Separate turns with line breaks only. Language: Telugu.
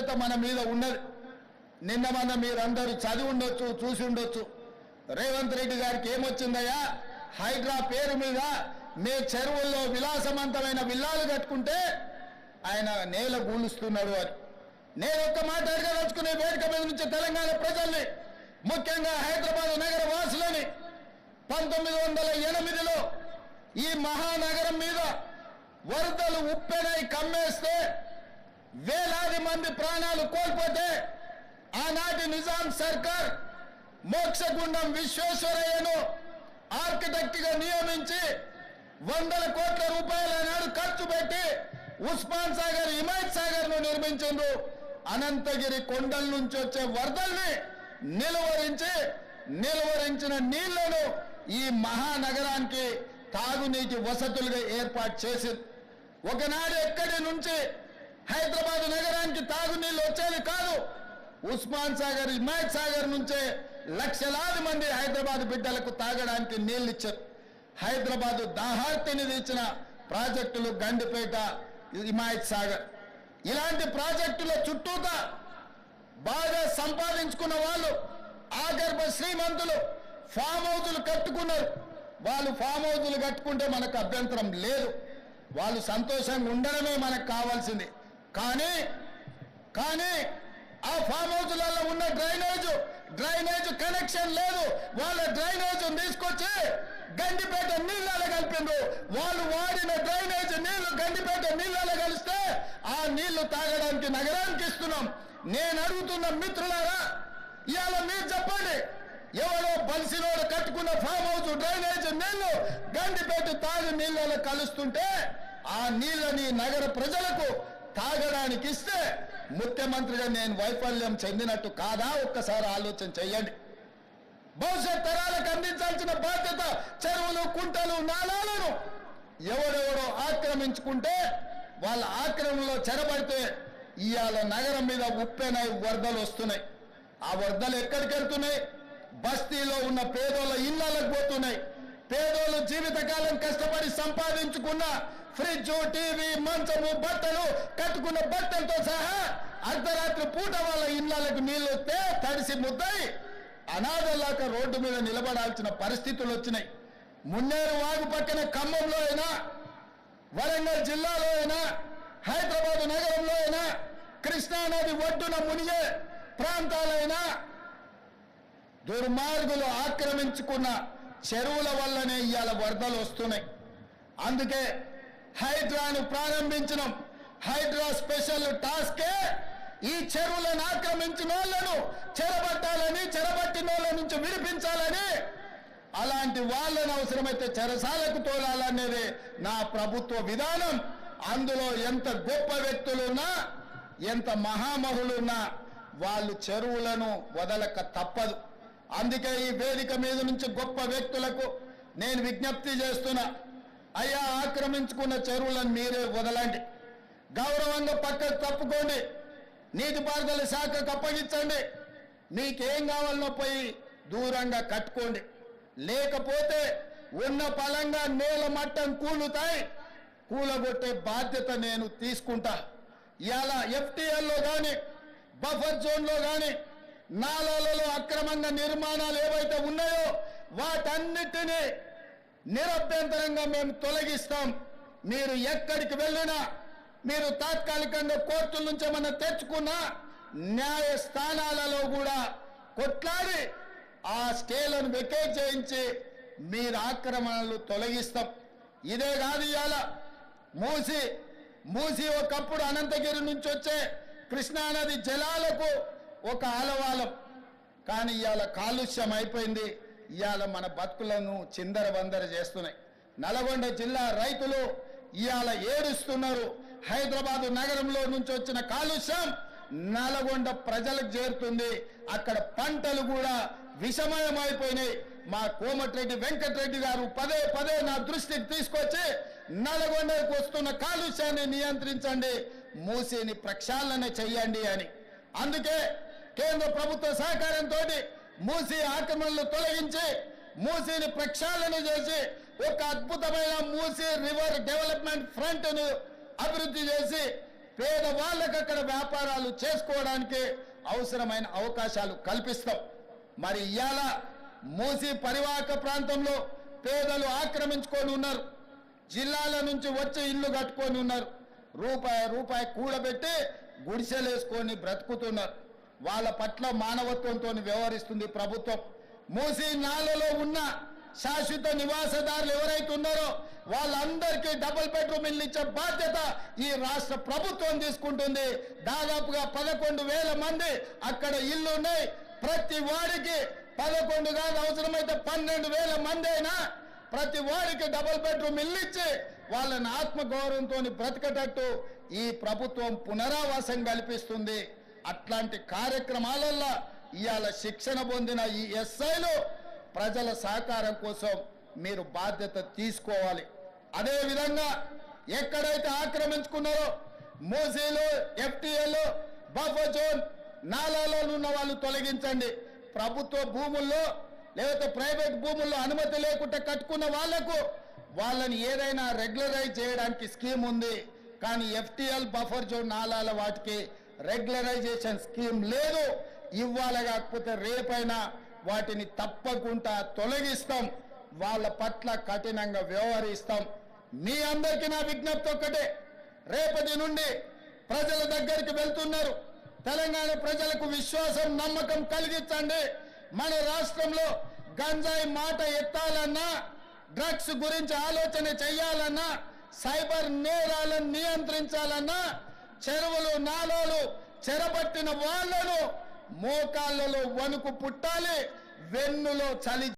బాధ్యత మన మీద ఉన్నది. నిన్న మన మీరందరూ చదివి ఉండొచ్చు, చూసి ఉండొచ్చు. రేవంత్ రెడ్డి గారికి ఏమొచ్చిందయ్యా, హైడ్రా పేరు మీద మీ చెరువుల్లో విలాసవంతమైన విల్లాలు కట్టుకుంటే ఆయన నేల గూలుస్తున్నాడు అని. నేను ఒక్క మాట అడగదలుచుకునే వేదిక మీద నుంచి తెలంగాణ ప్రజల్ని, ముఖ్యంగా హైదరాబాద్ నగర వాసులని, 1908లో ఈ మహానగరం మీద వరదలు ఉప్పెనై కమ్మేస్తే వేలాది మంది ప్రాణాలు కోల్పోతే ఆనాటి నిజాం సర్కార్ మోక్షగుండం విశ్వేశ్వరయ్యను ఆర్కిటెక్ట్ గా నియమించి 100 కోట్ల రూపాయల నాడు ఖర్చు పెట్టి ఉస్మాన్ సాగర్, హిమాయత్ సాగర్ ను నిర్మించిండ్రు. అనంతగిరి కొండల నుంచి వచ్చే వరదల్ని నిలువరించిన నీళ్లను ఈ మహానగరానికి తాగునీటి వసతులుగా ఏర్పాటు చేసింది. ఒకనాడు ఎక్కడి నుంచి హైదరాబాద్ నగరానికి తాగునీళ్ళు వచ్చేది కాదు. ఉస్మాన్ సాగర్, హిమాయత్ సాగర్ నుంచే లక్షలాది మంది హైదరాబాద్ బిడ్డలకు తాగడానికి నీళ్లు ఇచ్చారు. హైదరాబాద్ దాహార్తిని తీర్చిన ప్రాజెక్టులు గండిపేట, హిమాయత్ సాగర్. ఇలాంటి ప్రాజెక్టుల చుట్టూతా బాగా సంపాదించుకున్న వాళ్ళు, ఆగర్భ శ్రీమంతులు ఫామ్ హౌజులు కట్టుకున్నారు. వాళ్ళు ఫామ్ హౌజులు కట్టుకుంటే మనకు అభ్యంతరం లేదు, వాళ్ళు సంతోషంగా ఉండడమే మనకు కావాల్సింది. కానీ ఆ ఫామ్ హౌజులలో ఉన్న డ్రైనేజ్ కనెక్షన్ లేదు. వాళ్ళ డ్రైనేజ్ తీసుకొచ్చి గండిపేట నీళ్ళలో కలిపిండ్రు. వాళ్ళు వాడిన డ్రైనేజ్ నీళ్లు గండిపేట నీళ్ళలో కలిస్తే ఆ నీళ్లు తాగడానికి నగరానికి ఇస్తున్నాం. నేను అడుగుతున్న మిత్రులారా, ఇవాళ మీరు చెప్పండి, ఎవరో బలిసినోడు కట్టుకున్న ఫామ్ హౌస్ డ్రైనేజ్ నీళ్లు గండిపేట తాగు నీళ్ళలో కలుస్తుంటే ఆ నీళ్ళని నగర ప్రజలకు తాగడానికి ఇస్తే ముఖ్యమంత్రిగా నేను వైఫల్యం చెందినట్టు కాదా? ఒక్కసారి ఆలోచన చెయ్యండి. భవిష్యత్ తరాలకు అందించాల్సిన బాధ్యత చెరువులు, కుంటలు, నాలాలను ఎవరెవరో ఆక్రమించుకుంటే వాళ్ళ ఆక్రమణలో చెరబడితే ఇవాళ నగరం మీద ఉప్పెనై వరదలు వస్తున్నాయి. ఆ వరదలు ఎక్కడికి వెళ్తున్నాయి? బస్తీలో ఉన్న పేదోళ్ళ ఇళ్లకు పోతున్నాయి. పేదోళ్ళు జీవితకాలం కష్టపడి సంపాదించుకున్న ఫ్రిడ్జ్, టీవీ, మంచము, బట్టలు, కట్టుకున్న బట్టలతో సహా అర్ధరాత్రి పూట వాళ్ళ ఇళ్లకు నీళ్లు వస్తే తడిసి ముద్దయి అనాథలాక రోడ్డు మీద నిలబడాల్సిన పరిస్థితులు వచ్చినాయి. మున్నేరు వాగు పక్కన ఖమ్మంలో అయినా, వరంగల్ జిల్లాలో అయినా, హైదరాబాద్ నగరంలో అయినా, కృష్ణానది ఒడ్డున మునిగే ప్రాంతాలైనా దుర్మార్గులు ఆక్రమించుకున్న చెరువుల వల్లనే ఇవాళ వరదలు వస్తున్నాయి. అందుకే హైడ్రాను ప్రారంభించడం, హైడ్రా స్పెషల్ టాస్కే ఈ చెరువులను ఆక్రమించిన వాళ్ళను చెరబట్టాలని, చెరబట్టిన వాళ్ళ నుంచి విడిపించాలని, అలాంటి వాళ్ళను అవసరమైతే చెరసాలకు తోలాలనేది నా ప్రభుత్వ విధానం. అందులో ఎంత గొప్ప వ్యక్తులున్నా, ఎంత మహామహులున్నా వాళ్ళు చెరువులను వదలక తప్పదు. అందుకే ఈ వేదిక మీద నుంచి గొప్ప వ్యక్తులకు నేను విజ్ఞప్తి చేస్తున్నా, అయ్యా ఆక్రమించుకున్న చెరువులను మీరే వదలండి, గౌరవంగా పక్కకు తప్పుకోండి, నీటిపారుదల శాఖకు అప్పగించండి, మీకేం కావాలనో పోయి దూరంగా కట్టుకోండి. లేకపోతే ఉన్న పలంగా నేల మట్టం కూలుతాయి, కూలగొట్టే బాధ్యత నేను తీసుకుంటా. ఇవాళ ఎఫ్టీఎల్లో కానీ, బఫర్ జోన్లో కానీ, నాలాలలో అక్రమంగా నిర్మాణాలు ఏవైతే ఉన్నాయో వాటన్నిటినీ నిరభ్యంతరంగా మేము తొలగిస్తాం. మీరు ఎక్కడికి వెళ్ళినా, మీరు తాత్కాలికంగా కోర్టుల నుంచి ఏమన్నా తెచ్చుకున్నా న్యాయస్థానాలలో కూడా కొట్లాడి ఆ స్కేలను వెకేట్ చేయించి మీరు ఆక్రమణలు తొలగిస్తాం. ఇదే కాదు, ఇవాళ మూసి ఒకప్పుడు అనంతగిరి నుంచి వచ్చే కృష్ణానది జలాలకు ఒక ఆలవాలం, కానీ ఇవాళ కాలుష్యం అయిపోయింది. ఇవాళ మన బతుకులను చిందరవందర చేస్తున్నాయి. నల్గొండ జిల్లా రైతులు ఇవాళ ఏడుస్తున్నారు. హైదరాబాదు నగరంలో నుంచి వచ్చిన కాలుష్యం నల్గొండ ప్రజలకు చేరుతుంది. అక్కడ పంటలు కూడా విషమయమైపోయినాయి. మా కోమటిరెడ్డి వెంకటరెడ్డి గారు పదే పదే నా దృష్టికి తీసుకొచ్చి నల్గొండకు వస్తున్న కాలుష్యాన్ని నియంత్రించండి, మూసిని ప్రక్షాళన చెయ్యండి అని. అందుకే కేంద్ర ప్రభుత్వ సహకారంతో మూసి ఆక్రమణలు తొలగించి మూసిని ప్రక్షాళన చేసి ఒక అద్భుతమైన మూసి రివర్ డెవలప్మెంట్ ఫ్రంట్ ను అభివృద్ధి చేసి పేదవాళ్ళకు అక్కడ వ్యాపారాలు చేసుకోవడానికి అవసరమైన అవకాశాలు కల్పిస్తాం. మరి ఇవాళ మూసీ పరివాహక ప్రాంతంలో పేదలు ఆక్రమించుకొని ఉన్నారు. జిల్లాల నుంచి వచ్చి ఇల్లు కట్టుకొని ఉన్నారు. రూపాయి కూడబెట్టి గుడిసెలేసుకొని బ్రతుకుతున్నారు. వాళ్ళ పట్ల మానవత్వంతో వ్యవహరిస్తుంది ప్రభుత్వం. మూసీ నాలలో ఉన్న శాశ్వత నివాసదారులు ఎవరైతే ఉన్నారో వాళ్ళందరికీ డబుల్ బెడ్రూమ్ ఇల్లు ఇచ్చే బాధ్యత ఈ రాష్ట్ర ప్రభుత్వం తీసుకుంటుంది. దాదాపుగా 11,000 మంది అక్కడ ఇల్లు ఉన్నాయి. ప్రతి వాడికి 11 కాదు, అవసరమైతే 12,000 మంది అయినా ప్రతి వాడికి డబుల్ బెడ్రూమ్ ఇల్లు ఇచ్చి వాళ్ళని ఆత్మగౌరవంతో బ్రతకటట్టు ఈ ప్రభుత్వం పునరావాసం కల్పిస్తుంది. అట్లాంటి కార్యక్రమాలలో ఇవాళ శిక్షణ పొందిన ఈ ఎస్ఐలు ప్రజల సహకారం కోసం మీరు బాధ్యత తీసుకోవాలి. అదేవిధంగా ఎక్కడైతే ఆక్రమించుకున్నారో మూసీలు, ఎఫ్టీఏలు, బఫర్ జోన్ నాలాలో ఉన్న వాళ్ళు తొలగించండి. ప్రభుత్వ భూముల్లో లేకపోతే ప్రైవేట్ భూముల్లో అనుమతి లేకుండా కట్టుకున్న వాళ్ళని ఏదైనా రెగ్యులరైజ్ చేయడానికి స్కీమ్ ఉంది. కానీ ఎఫ్టీఎల్, బఫర్ జోన్ నాలాల వాటికి రెగ్యులరైజేషన్ స్కీమ్ లేదు. ఇవ్వాలి కాకపోతే రేపైనా వాటిని తప్పకుండా తొలగిస్తాం. వాళ్ళ పట్ల కఠినంగా వ్యవహరిస్తాం. మీ అందరికీ నా విజ్ఞప్తి ఒక్కటే, రేపటి నుండి ప్రజల దగ్గరికి వెళ్తున్నారు. తెలంగాణ ప్రజలకు విశ్వాసం, నమ్మకం కలిగించండి. మన రాష్ట్రంలో గంజాయి మాట ఎత్తాలన్నా, డ్రగ్స్ గురించి ఆలోచన చేయాలన్నా, సైబర్ నేరాలను నియంత్రించాలన్నా, చెరువులు నాలాలు చెరబట్టిన వాళ్లను మోకాళ్ళలో వణుకు పుట్టాలి, వెన్నులో చలి